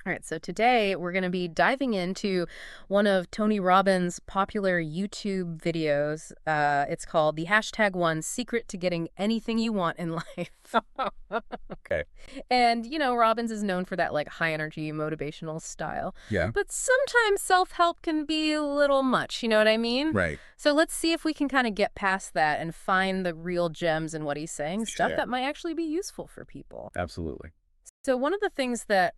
All right, so today we're going to be diving into one of Tony Robbins' popular YouTube videos. It's called the #1 Secret to Getting Anything You Want in Life. Okay. And, Robbins is known for that like high energy motivational style. Yeah. But sometimes self-help can be a little much, you know what I mean? Right. So let's see if we can kind of get past that and find the real gems in what he's saying, stuff Sure. that might actually be useful for people. Absolutely. So one of the things that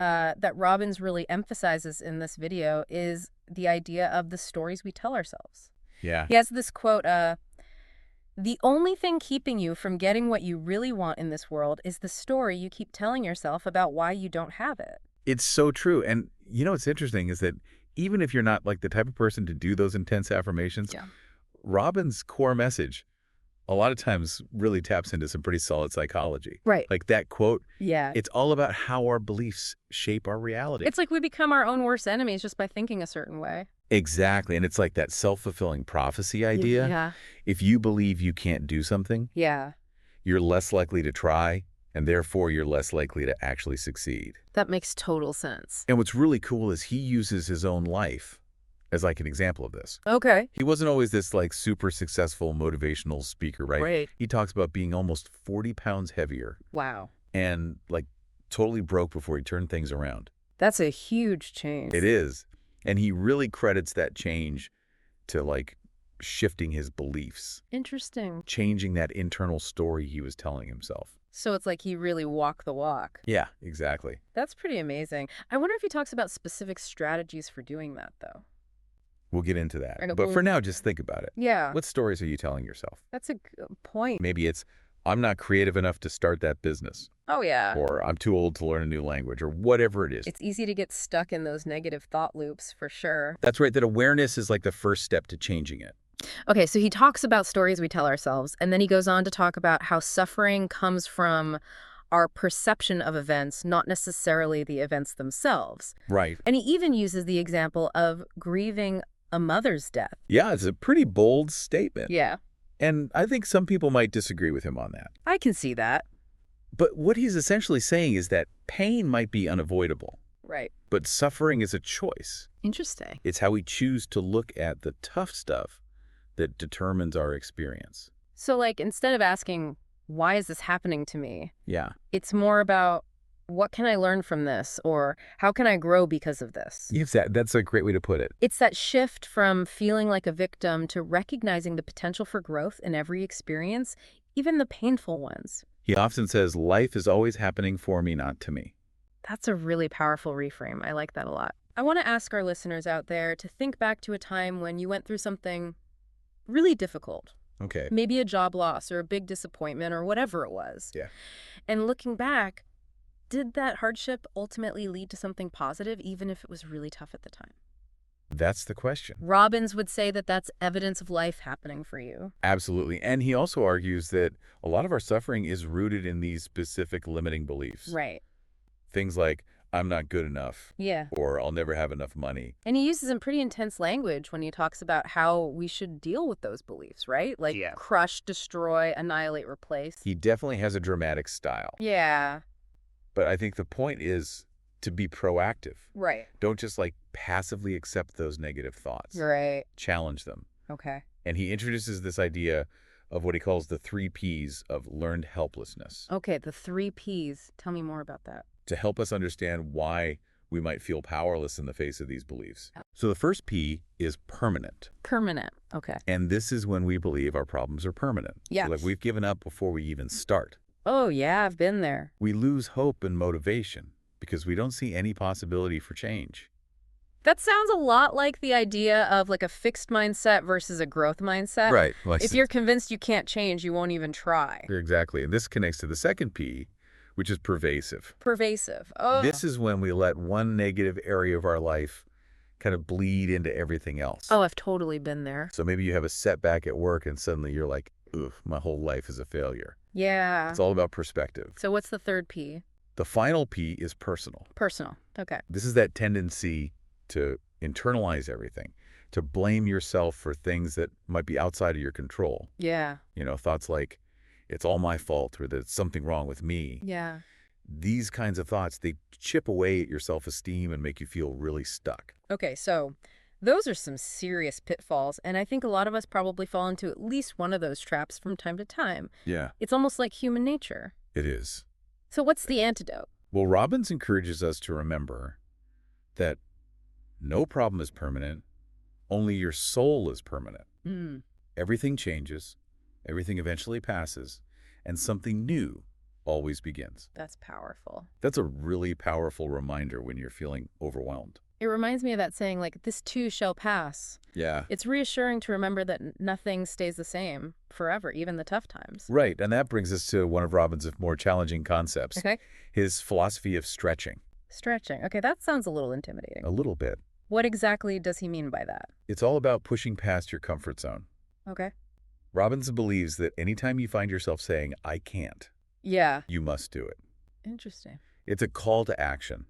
Robbins really emphasizes in this video is the idea of the stories we tell ourselves. Yeah. He has this quote, "The only thing keeping you from getting what you really want in this world is the story you keep telling yourself about why you don't have it." It's so true. And what's interesting is that even if you're not like the type of person to do those intense affirmations, Yeah. Robin's core message a lot of times really taps into some pretty solid psychology. Right. Like that quote, Yeah. it's all about how our beliefs shape our reality. It's like we become our own worst enemies just by thinking a certain way. Exactly. And it's like that self-fulfilling prophecy idea. Yeah. If you believe you can't do something, Yeah. you're less likely to try, and therefore you're less likely to actually succeed. That makes total sense. And what's really cool is he uses his own life as like an example of this. Okay. He wasn't always this like super successful motivational speaker, right? Right. He talks about being almost 40 pounds heavier Wow. and like totally broke before he turned things around. That's a huge change. It is. And he really credits that change to like shifting his beliefs, Interesting. changing that internal story he was telling himself. So it's like he really walked the walk. Yeah, exactly. That's pretty amazing. I wonder if he talks about specific strategies for doing that, though. We'll get into that. Okay, But well- for now, just think about it. Yeah, What stories are you telling yourself? that's a good point. Maybe it's, I'm not creative enough to start that business, Oh, yeah. or I'm too old to learn a new language, or whatever it is. It's easy to get stuck in those negative thought loops, for sure. That's right. That awareness is like the first step to changing it. Okay, so he talks about stories we tell ourselves, and then he goes on to talk about how suffering comes from our perception of events, not necessarily the events themselves. Right. And he even uses the example of grieving a mother's death. Yeah, it's a pretty bold statement. Yeah, And I think some people might disagree with him on that. I can see that. But what he's essentially saying is that pain might be unavoidable, Right. but suffering is a choice. Interesting. It's how we choose to look at the tough stuff that determines our experience. So, like, instead of asking, why is this happening to me? Yeah. It's more about, what can I learn from this? Or how can I grow because of this? Yes, that's a great way to put it. It's that shift from feeling like a victim to recognizing the potential for growth in every experience, even the painful ones. He often says, life is always happening for me, not to me. That's a really powerful reframe. I like that a lot. I want to ask our listeners out there to think back to a time when you went through something really difficult. Okay. Maybe a job loss or a big disappointment or whatever it was. Yeah. And looking back, did that hardship ultimately lead to something positive, even if it was really tough at the time? That's the question. Robbins would say that that's evidence of life happening for you. Absolutely. And he also argues that a lot of our suffering is rooted in these specific limiting beliefs. Right. Things like, I'm not good enough, Yeah. or I'll never have enough money. And he uses some pretty intense language when he talks about how we should deal with those beliefs, right? Like Yeah. crush, destroy, annihilate, replace. He definitely has a dramatic style. Yeah. But I think the point is to be proactive. Right. Don't just like passively accept those negative thoughts. Right. Challenge them. Okay. And he introduces this idea of what he calls the 3 Ps of learned helplessness Okay, the 3 Ps. Tell me more about that. to help us understand why we might feel powerless in the face of these beliefs. So the first P is permanent. Permanent. Okay. And this is when we believe our problems are permanent. Yes. So like we've given up before we even start. Oh, yeah, I've been there. We lose hope and motivation because we don't see any possibility for change. That sounds a lot like the idea of like a fixed mindset versus a growth mindset. Right. Like If you're convinced you can't change, you won't even try. Exactly. And this connects to the second P, which is pervasive. Pervasive. Oh. This is when we let one negative area of our life kind of bleed into everything else. Oh, I've totally been there. So maybe you have a setback at work and suddenly you're like, ugh, my whole life is a failure. Yeah. It's all about perspective. So what's the third P? The final P is personal. Personal. Okay. This is that tendency to internalize everything, to blame yourself for things that might be outside of your control. Yeah. Thoughts like, it's all my fault or that it's something wrong with me. Yeah. these kinds of thoughts, they chip away at your self-esteem and make you feel really stuck. Okay, so those are some serious pitfalls, and I think a lot of us probably fall into at least one of those traps from time to time. Yeah, It's almost like human nature. it is. So what's the antidote? Well, Robbins encourages us to remember that no problem is permanent, only your soul is permanent. Mm, Everything changes, everything eventually passes, and something new always begins. that's powerful. That's a really powerful reminder when you're feeling overwhelmed. It reminds me of that saying, like, this too shall pass. Yeah. It's reassuring to remember that nothing stays the same forever, even the tough times. Right, and that brings us to one of Robbins' more challenging concepts, Okay. his philosophy of stretching. Stretching. Okay, that sounds a little intimidating. A little bit. What exactly does he mean by that? It's all about pushing past your comfort zone. Okay. Robbins believes that anytime you find yourself saying, I can't, Yeah. you must do it. Interesting. It's a call to action,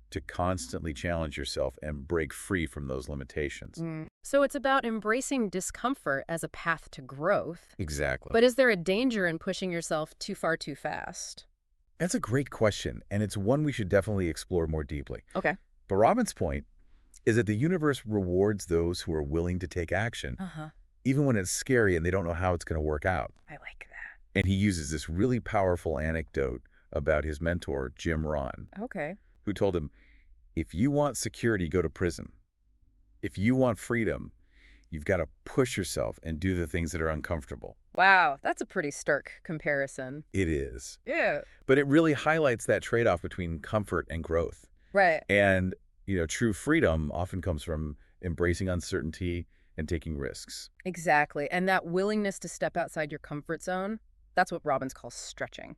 to constantly challenge yourself and break free from those limitations. So it's about embracing discomfort as a path to growth. Exactly. But is there a danger in pushing yourself too far too fast? That's a great question, and it's one we should definitely explore more deeply. Okay. But Robbins' point is that the universe rewards those who are willing to take action, Uh-huh. even when it's scary and they don't know how it's going to work out. I like that. And he uses this really powerful anecdote about his mentor, Jim Rohn, Okay. who told him, if you want security, go to prison. If you want freedom, you've got to push yourself and do the things that are uncomfortable. Wow, that's a pretty stark comparison. It is. Yeah. But it really highlights that trade-off between comfort and growth. Right. And, true freedom often comes from embracing uncertainty and taking risks. Exactly. And that willingness to step outside your comfort zone, that's what Robbins calls stretching.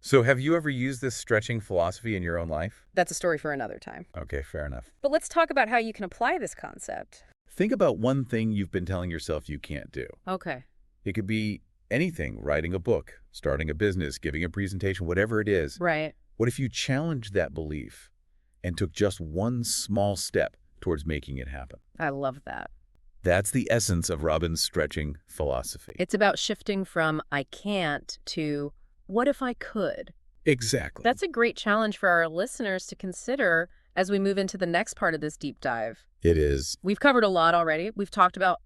So have you ever used this stretching philosophy in your own life? That's a story for another time. Okay, fair enough. But let's talk about how you can apply this concept. Think about one thing you've been telling yourself you can't do. Okay. It could be anything, writing a book, starting a business, giving a presentation, whatever it is. Right. What if you challenged that belief and took just one small step towards making it happen? I love that. That's the essence of Robbins' stretching philosophy. It's about shifting from I can't to what if I could? Exactly. That's a great challenge for our listeners to consider as we move into the next part of this deep dive. It is. We've covered a lot already. We've talked about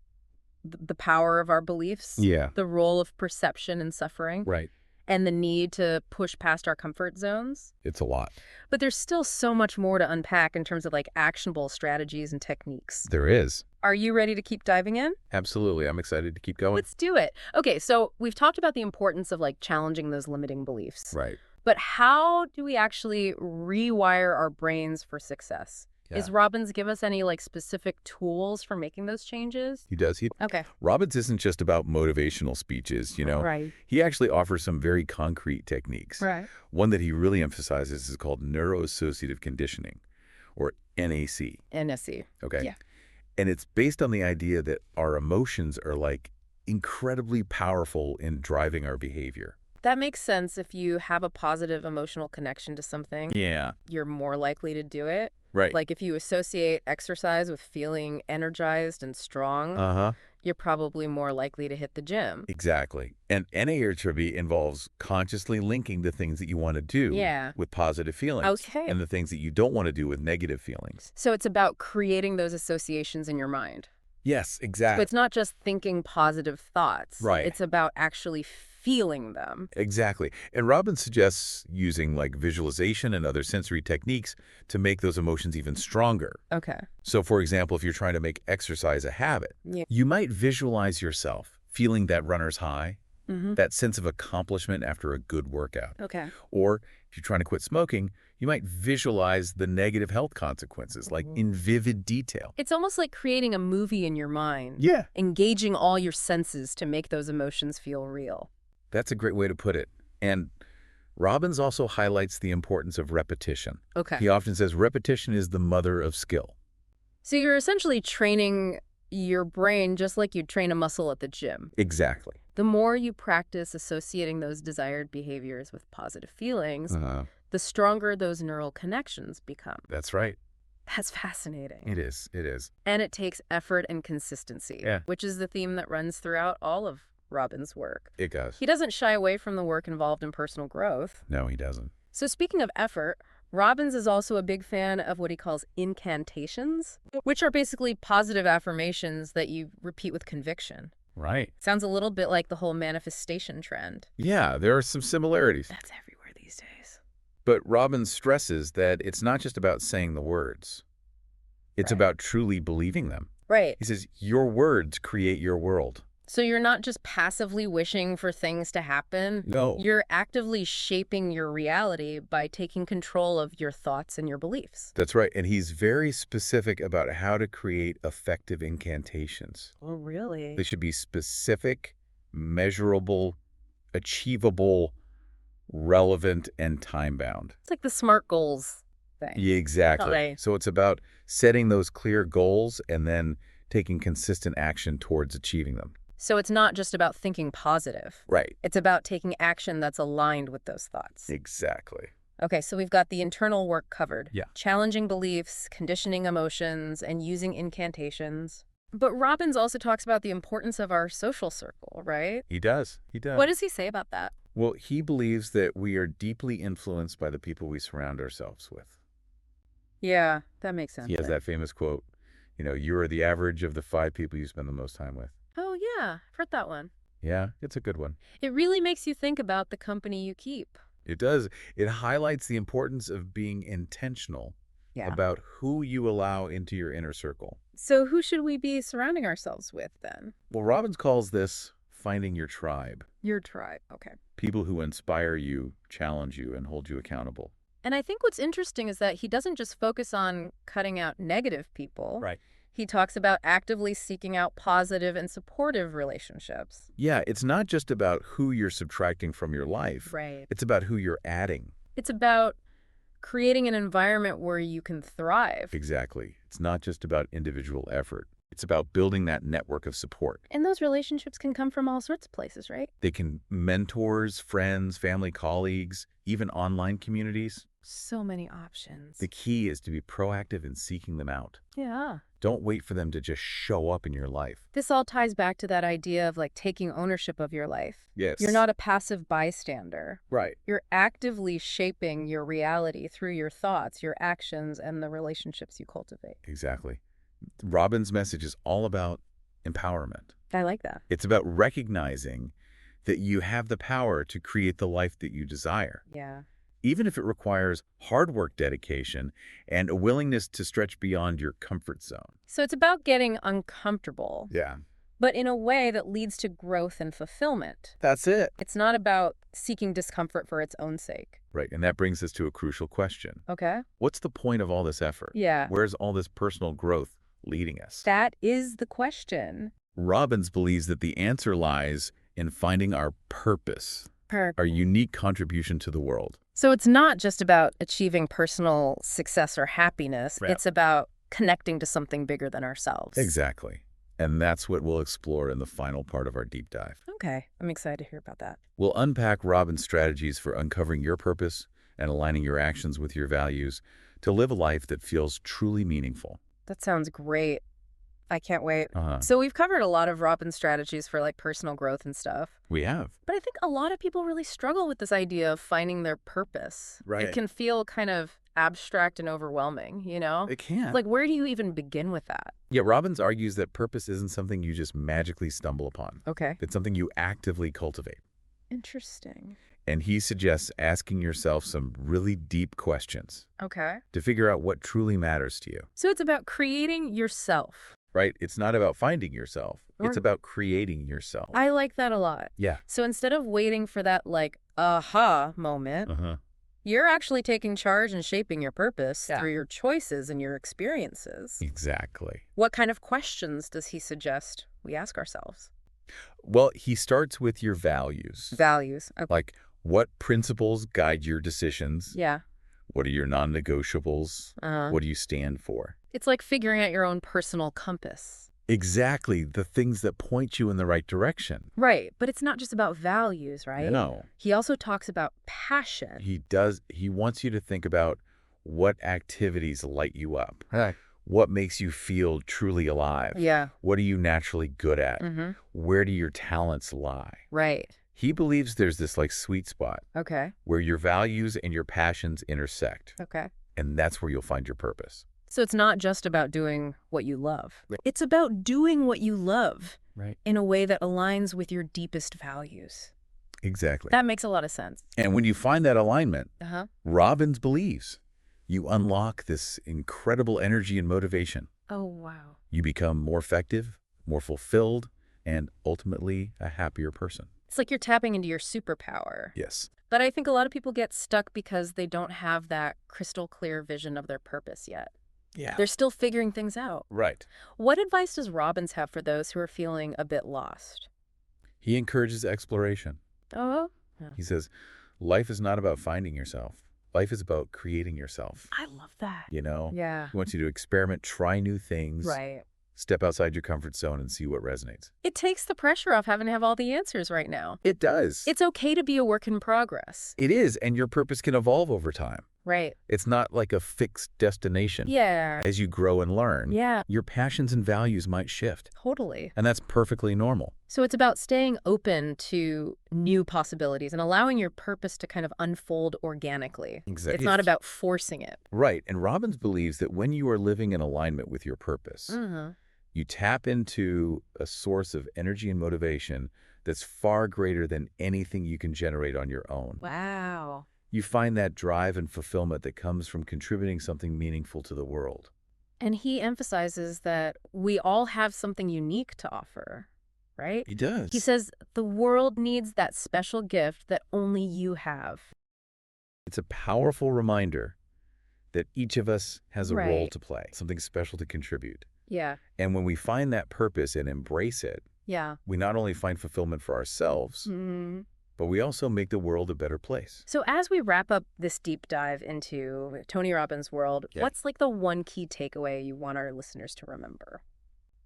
the power of our beliefs, Yeah. the role of perception and suffering, Right. and the need to push past our comfort zones. It's a lot. But there's still so much more to unpack in terms of like actionable strategies and techniques. There is. Are you ready to keep diving in? Absolutely. I'm excited to keep going. Let's do it. Okay, so we've talked about the importance of like challenging those limiting beliefs. Right. But how do we actually rewire our brains for success? Yeah. Is Robbins give us any like specific tools for making those changes? He does. Okay. Robbins isn't just about motivational speeches, Right. He actually offers some very concrete techniques. Right. One that he really emphasizes is called neuroassociative conditioning, or NAC. NSE. Okay. Yeah. And it's based on the idea that our emotions are like incredibly powerful in driving our behavior. That makes sense. If you have a positive emotional connection to something, Yeah. you're more likely to do it. Right. Like if you associate exercise with feeling energized and strong, Uh-huh. you're probably more likely to hit the gym. Exactly. And NARTB involves consciously linking the things that you want to do Yeah. with positive feelings. Okay. And the things that you don't want to do with negative feelings. So it's about creating those associations in your mind. Yes, So exactly. it's not just thinking positive thoughts. Right. It's about actually feeling them. Exactly. And Robbins suggests using like visualization and other sensory techniques to make those emotions even stronger. Okay. So for example, if you're trying to make exercise a habit, Yeah. you might visualize yourself feeling that runner's high, Mm-hmm. that sense of accomplishment after a good workout. Okay. Or if you're trying to quit smoking, you might visualize the negative health consequences, like in vivid detail. It's almost like creating a movie in your mind. Yeah. Engaging all your senses to make those emotions feel real. That's a great way to put it. And Robbins also highlights the importance of repetition. Okay. He often says repetition is the mother of skill. So you're essentially training your brain just like you'd train a muscle at the gym. Exactly. The more you practice associating those desired behaviors with positive feelings, the stronger those neural connections become. That's right. That's fascinating. It is. It is. And it takes effort and consistency, Yeah. which is the theme that runs throughout all of Robbins' work. It does. He doesn't shy away from the work involved in personal growth. No, he doesn't. So speaking of effort, Robbins is also a big fan of what he calls incantations, which are basically positive affirmations that you repeat with conviction. Right. Sounds a little bit like the whole manifestation trend. Yeah, there are some similarities. That's everywhere these days. But Robbins stresses that it's not just about saying the words. It's Right. about truly believing them. Right. He says, your words create your world. So you're not just passively wishing for things to happen. No. You're actively shaping your reality by taking control of your thoughts and your beliefs. That's right. And he's very specific about how to create effective incantations. Oh, really? They should be specific, measurable, achievable, relevant, and time-bound. It's like the SMART goals thing. Yeah, exactly. Okay. So it's about setting those clear goals and then taking consistent action towards achieving them. So it's not just about thinking positive. Right. It's about taking action that's aligned with those thoughts. Exactly. Okay, so we've got the internal work covered. Yeah. Challenging beliefs, conditioning emotions, and using incantations. But Robbins also talks about the importance of our social circle, right? He does. He does. What does he say about that? Well, he believes that we are deeply influenced by the people we surround ourselves with. Yeah, that makes sense. He has that famous quote, you are the average of the 5 people you spend the most time with. Oh, yeah, I've heard that one. Yeah, it's a good one. It really makes you think about the company you keep. It does. It highlights the importance of being intentional about who you allow into your inner circle. So who should we be surrounding ourselves with then? Well, Robbins calls this finding your tribe. Your tribe. Okay. People who inspire you, challenge you, and hold you accountable. And I think what's interesting is that he doesn't just focus on cutting out negative people. Right. He talks about actively seeking out positive and supportive relationships. Yeah, it's not just about who you're subtracting from your life. Right. It's about who you're adding. It's about creating an environment where you can thrive. Exactly. It's not just about individual effort. It's about building that network of support. And those relationships can come from all sorts of places, right? They can mentors, friends, family, colleagues, even online communities. So many options. The key is to be proactive in seeking them out. Yeah. Don't wait for them to just show up in your life. This all ties back to that idea of like taking ownership of your life. Yes. You're not a passive bystander. Right. You're actively shaping your reality through your thoughts, your actions, and the relationships you cultivate. Exactly. Robbins' message is all about empowerment. I like that. It's about recognizing that you have the power to create the life that you desire. Yeah. Even if it requires hard work, dedication, and a willingness to stretch beyond your comfort zone. So it's about getting uncomfortable, Yeah. but in a way that leads to growth and fulfillment. That's it. It's not about seeking discomfort for its own sake. Right, and that brings us to a crucial question. Okay? What's the point of all this effort? Yeah. Where's all this personal growth leading us? That is the question. Robbins believes that the answer lies in finding our purpose, our unique contribution to the world. So it's not just about achieving personal success or happiness. Right. It's about connecting to something bigger than ourselves. Exactly. And that's what we'll explore in the final part of our deep dive. Okay. I'm excited to hear about that. We'll unpack Robbins' strategies for uncovering your purpose and aligning your actions with your values to live a life that feels truly meaningful. That sounds great. I can't wait. Uh-huh. So we've covered a lot of Robbins strategies for like personal growth and stuff. We have. But I think a lot of people really struggle with this idea of finding their purpose. Right. It can feel kind of abstract and overwhelming, you know? It can. Like, where do you even begin with that? Yeah, Robbins argues that purpose isn't something you just magically stumble upon. Okay. It's something you actively cultivate. Interesting. And he suggests asking yourself some really deep questions Okay. to figure out what truly matters to you. So it's about creating yourself. Right? It's not about finding yourself. It's Or- about creating yourself. I like that a lot. Yeah. So instead of waiting for that, like, aha moment, Uh-huh. you're actually taking charge and shaping your purpose Yeah. through your choices and your experiences. Exactly. What kind of questions does he suggest we ask ourselves? Well, he starts with your values. Values. Okay. Like, what principles guide your decisions? Yeah. What are your non-negotiables? Uh-huh. What do you stand for? It's like figuring out your own personal compass. Exactly. The things that point you in the right direction. Right. But it's not just about values, right? No. He also talks about passion. He does. He wants you to think about what activities light you up. What makes you feel truly alive? Yeah. What are you naturally good at? Mm-hmm. Where do your talents lie? Right. He believes there's this like sweet spot Okay. where your values and your passions intersect, Okay. and that's where you'll find your purpose. So it's not just about doing what you love. Right. It's about doing what you love Right. in a way that aligns with your deepest values. Exactly. That makes a lot of sense. And when you find that alignment, Uh-huh. Robbins believes you unlock this incredible energy and motivation. Oh, wow. You become more effective, more fulfilled, and ultimately a happier person. It's like you're tapping into your superpower. Yes. But I think a lot of people get stuck because they don't have that crystal clear vision of their purpose yet. Yeah. They're still figuring things out. Right. What advice does Robbins have for those who are feeling a bit lost? He encourages exploration. Oh, yeah. He says, life is not about finding yourself. Life is about creating yourself. I love that. You know? Yeah. He wants you to experiment, try new things, Right. step outside your comfort zone and see what resonates. It takes the pressure off having to have all the answers right now. It does. It's okay to be a work in progress. It is, and your purpose can evolve over time. Right. It's not like a fixed destination. Yeah. As you grow and learn, Yeah. your passions and values might shift, Totally. and that's perfectly normal. So it's about staying open to new possibilities and allowing your purpose to kind of unfold organically. Exactly. It's not about forcing it. Right, and Robbins believes that when you are living in alignment with your purpose, Mm-hmm. you tap into a source of energy and motivation that's far greater than anything you can generate on your own. Wow. You find that drive and fulfillment that comes from contributing something meaningful to the world. And he emphasizes that we all have something unique to offer, right? He does. He says the world needs that special gift that only you have. It's a powerful reminder that each of us has a role Right. to play, something special to contribute. Yeah. And when we find that purpose and embrace it, Yeah. we not only find fulfillment for ourselves, Mm-hmm. but we also make the world a better place. So as we wrap up this deep dive into Tony Robbins' world, Yeah. what's like the one key takeaway you want our listeners to remember?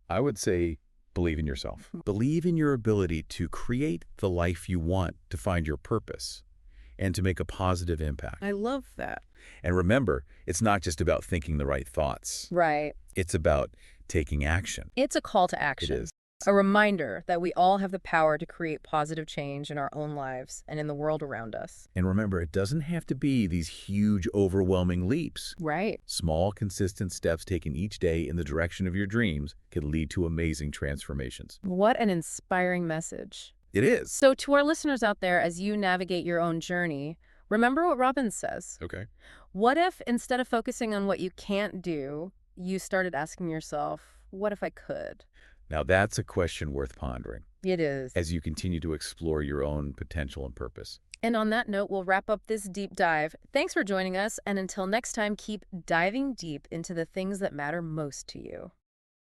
I would say believe in yourself. Believe in your ability to create the life you want, to find your purpose, and to make a positive impact. I love that. And remember, it's not just about thinking the right thoughts. Right. It's about taking action. It's a call to It action. is. A reminder that we all have the power to create positive change in our own lives and in the world around us. And remember, it doesn't have to be these huge, overwhelming leaps. Right. Small, consistent steps taken each day in the direction of your dreams can lead to amazing transformations. What an inspiring message. It is. So to our listeners out there, as you navigate your own journey, remember what Robbins says. Okay. What if instead of focusing on what you can't do, you started asking yourself, what if I could? Now that's a question worth pondering It is. as you continue to explore your own potential and purpose. And on that note, we'll wrap up this deep dive. Thanks for joining us, and until next time, keep diving deep into the things that matter most to you.